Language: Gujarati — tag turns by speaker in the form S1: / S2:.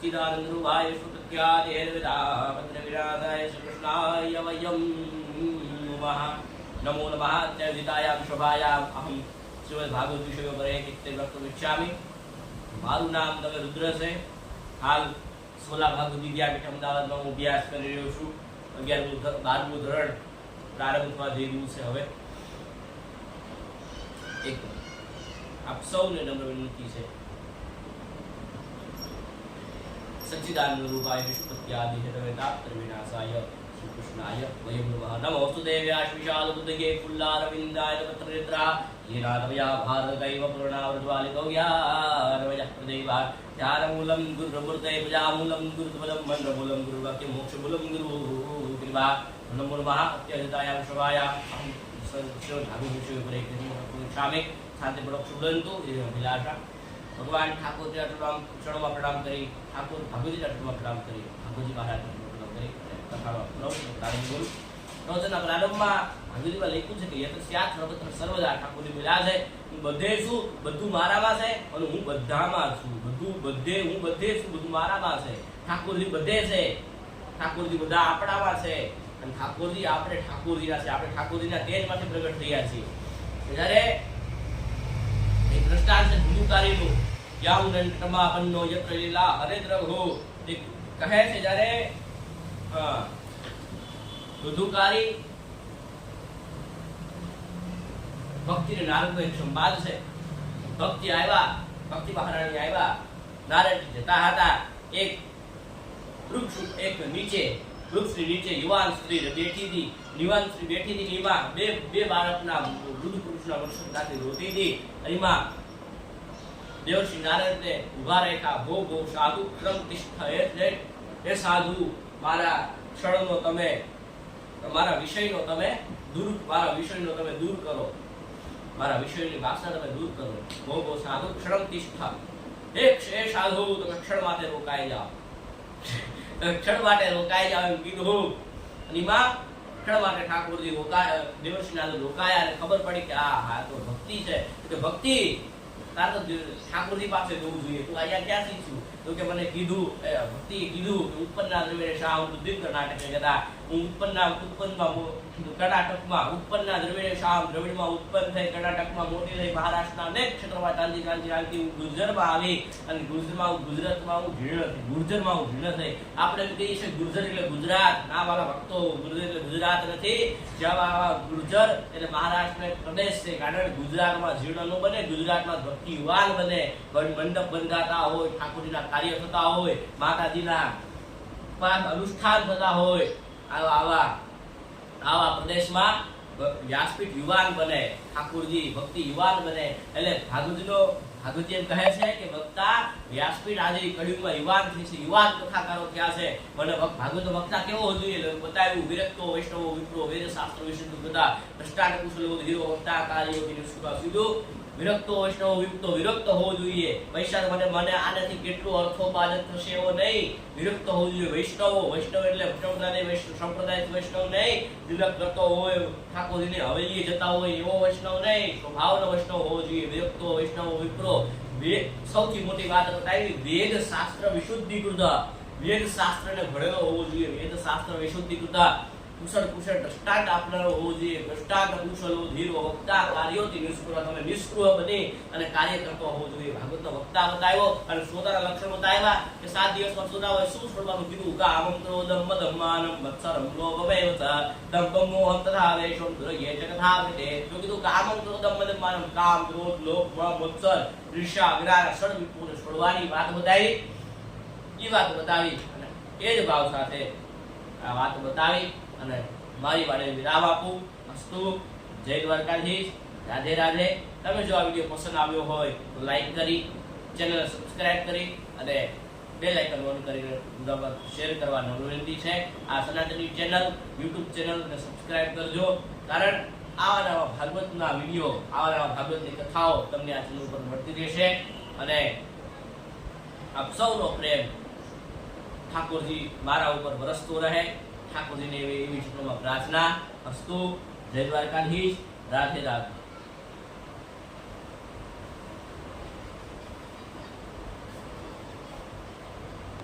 S1: सच्चिदानंद रूपाय सुप्रत्यादेह वेदापत्र विराजाय श्रीकृष्णाय वयं नमः। नमो नमः अत्यवितायां शोभायाम् अहं श्रीमद् भागवत विषय पर एक वक्तुम् इच्छामि। माરું નામ તમે રુદ્ર છે। હાલ 16 ભાગવત વિદ્યાપીઠ અમદાવાદમાં હું અભ્યાસ કરી રહ્યો છું। 11મું 12મું ધોરણ પ્રારંભ થવા જઈ રહ્યું છે। હવે એક આપ સૌને નમ્ર વિનંતી છે, सच्चिदानंद रूपाय विष्णुपत्यादि हेतवेदात्र विनाशाय श्रीकृष्णाय वयं नमः। नमो वासुदेव्याय विशालबुद्धये फुल्लारविन्दाय पत्रनेत्रा येनादवया भारतैव पूर्णावृतवालितो ज्ञानमयः प्रदेवा ध्यानमूलं गुरुमूर्ते प्रजामूलं गुरुत्वलं मन्त्रमूलं गुरुवाक्यमोक्षमूलं गुरुकृपा। नमो नमः अत्यहितायां शोभायां अहं सर्वभागविषयोपरि इच्छामि। शान्तिपूर्वक शुभन्तु अभिलाषा। भगवान ठाकुर जी चरणों में प्रणाम करी, ठाकुर भागवती चरणों में प्रणाम करी, भागवती महाराज प्रणाम करी कथानो प्रारंभ करूं। प्रवचनना प्रारंभમાં ભાગવતીમાં લખ્યું છે કે યત સ્યાત સર્વત્ર સર્વદા ઠાકોરજી બોલ્યા છે હું બધે છું, બધું મારામાં છે અને હું બધામાં છું। બધું બધે હું બધે છું, બધું મારામાં છે। ઠાકોરજી બધે છે, ઠાકોરજી બધા આપણામાં છે અને ઠાકોરજી આપણે ઠાકોરજીના છે। આપણે ઠાકોરજીના તેજમાંથી પ્રગટ થયા છીએ। જ્યારે એક દ્રષ્ટાંત છે ધુનુકારીનું, યાઉનંતમા બન્નો યત્ર લીલા હરેન્દ્ર હો। તે કહે છે જ્યારે ધુનુકારી ભક્તિ ને નારદનો એક સંવાદ છે। ભક્તિ આવ્યા, ભક્તિ મહારાણી આવ્યા, નારદ જતા હતા। એક વૃક્ષ, એક નીચે વૃક્ષની નીચે યુવાન સ્ત્રી બેઠી હતી। યુવાન સ્ત્રી બેઠી હતી, એમાં બે બાળકના વૃદ્ધ પુરુષના વર્ષ સાથે રોતી હતી। એમાં દેવશ્રી નારદને ઉભા રાખ્યા। ભો ભો સાધુ ક્ષણ તિષ્ઠ, એટલે એ સાધુ મારા ક્ષણનો તમે, મારા વિષયનો તમે દૂર, મારા વિષયનો તમે દૂર કરો, મારા વિષયની વાસના તમે દૂર કરો। ભો ભો સાધુ ક્ષણ તિષ્ઠ, એ સાધુ તમે ક્ષણ માટે રોકાઈ જાઓ, ક્ષણ માટે રોકાઈ જાઓ એમ કીધું। અને એમાં ક્ષણ માટે ઠાકોરજી દેવશ્રી નારદ રોકાયા અને ખબર પડી કે આ તો ભક્તિ છે। કે ભક્તિ તાર તો ઠાકોરજી પાસે જવું જોઈએ, તું અહીંયા ક્યાં શીખ્યું? તો કે મને કીધું, ભક્તિએ કીધું કે ઉત્પન્ના દ્રવ્ય શાહ બુદ્ધિ કર્ણાટક કહેતા। હું ઉત્પન્નમાં ઉત્પન્ના દ્રવ્ય શાહ દ્રવિડમાં ઉત્પન્ન થઈ, કર્ણાટકમાં મોટી થઈ, મહારાષ્ટ્રના અનેક ક્ષેત્રોમાં ચાંદી હું ગુર્જરમાં આવી અને ગુજરાતમાં હું જીર્ણ થઈ, ગુર્જરમાં હું જીર્ણ થઈ। આપણે એમ કહીએ છીએ ગુર્જર એટલે ગુજરાત, ના વાળા ભક્તો, ગુર્જર એટલે ગુજરાત નથી। જ્યાં ગુર્જર એટલે મહારાષ્ટ્રનો એક પ્રદેશ છે। કારણ ગુજરાતમાં જીર્ણ ન બને, ગુજરાતમાં ભક્તિ યુવાન બને, મંડપ બંધાતા હોય, ઠાકોરજીના કાર્ય થતા હોય, માતાજીના અનુષ્ઠાન થતા હોય, આવા પ્રદેશમાં વ્યાસપીઠ યુવાન બને, ઠાકોરજી ભક્તિ યુવાન બને। એટલે ભાગવતી એમ કહે છે કે વક્તા વ્યાસપીઠ આજે કળિયુગમાં યુવાન થઈ છે, યુવાન કથાકારો થયા છે। મને ભાગવત વક્તા કેવો જોઈએ બતાવ્યું। વિરક્તો વૈષ્ણવો વિપ્રો વેદ શાસ્ત્ર વિશુદ્ધ બધા દ્રષ્ટાંત કુશલો હીરો વક્તા કાર્યોગી નિષ્કૃતા સીધું। વિરક્તો વૈષ્ણવ વિરક્તો હોવો જોઈએ। વૈષ્ણવ મને આનાથી કેટલું અર્થોપાર્જન થશે એવો નહીં, વિરક્ત હોવું જોઈએ। વૈષ્ણવ એટલે સંપ્રદાય વૈષ્ણવ નહીં, વિરક્ત કરતો હોય, ઠાકોરજીની હવેલીએ જતા હોય એવો વૈષ્ણવ નહીં, સ્વભાવનો વૈષ્ણવ હોવો જોઈએ। વિરક્તો વૈષ્ણવ વિપ્રો, સૌથી મોટી વાત બતાવી વેદ શાસ્ત્ર વિશુદ્ધિકૃત, વેદ શાસ્ત્રને ભણેલો હોવો જોઈએ। વેદ શાસ્ત્ર વિશુદ્ધિકૃત, કુશળ દ્રષ્ટાંત આપનારો હોવો જોઈએ। દ્રષ્ટાંત કુશલો ધીરો વક્તા કાર્યોથી નિષ્કૃહ, તમે નિષ્કૃહ બની અને કાર્ય કરતો હોવો જોઈએ। ભાગવતનો વક્તા બતાવ્યો અને શ્રોતાના લક્ષણ બતાવ્યા કે 7 દિવસમાં શ્રોતાઓએ શું છોડવાનું કીધું। કામં ક્રોધં મદમાનં મત્સરં લોભમેવ ચ દંભં મોહં તથા વેષં દ્રવ્યે જગથાવૃતે। જો કીધું કામં ક્રોધં મદમાનં, કામ ક્રોધ લોભ મત્સર ઈર્ષ્યા વિરાગ ષડ વિપુને છોડવાની વાત બતાવી। એ વાત બતાવી અને એ જ ભાવ સાથે આ વાત બતાવી અને મારી વાડે વિરામ આપું। અસ્તુ, જય દ્વારકાધીશ, રાધે રાધે। તમે જો આ વિડીયો પસંદ આવ્યો હોય તો લાઈક કરી, ચેનલ સબસ્ક્રાઇબ કરી અને બેલ આઇકન ઓન કરીને બધા શેર કરવાની વિનંતી છે। આ સનાતની ચેનલ YouTube ચેનલને સબસ્ક્રાઇબ કરજો, કારણ આવા ભાગવતના વિડીયો, આવા ભાગવતની કથાઓ તમને આ ચેનલ પર મળતી રહેશે। અને આપ સૌનો પ્રેમ ઠાકોરજી મારા ઉપર વરસતો રહે। ઠાકોરજીને એવી પ્રાર્થના। અસ્તુ, જય દ્વારકાધીશ, રાધે રાધે।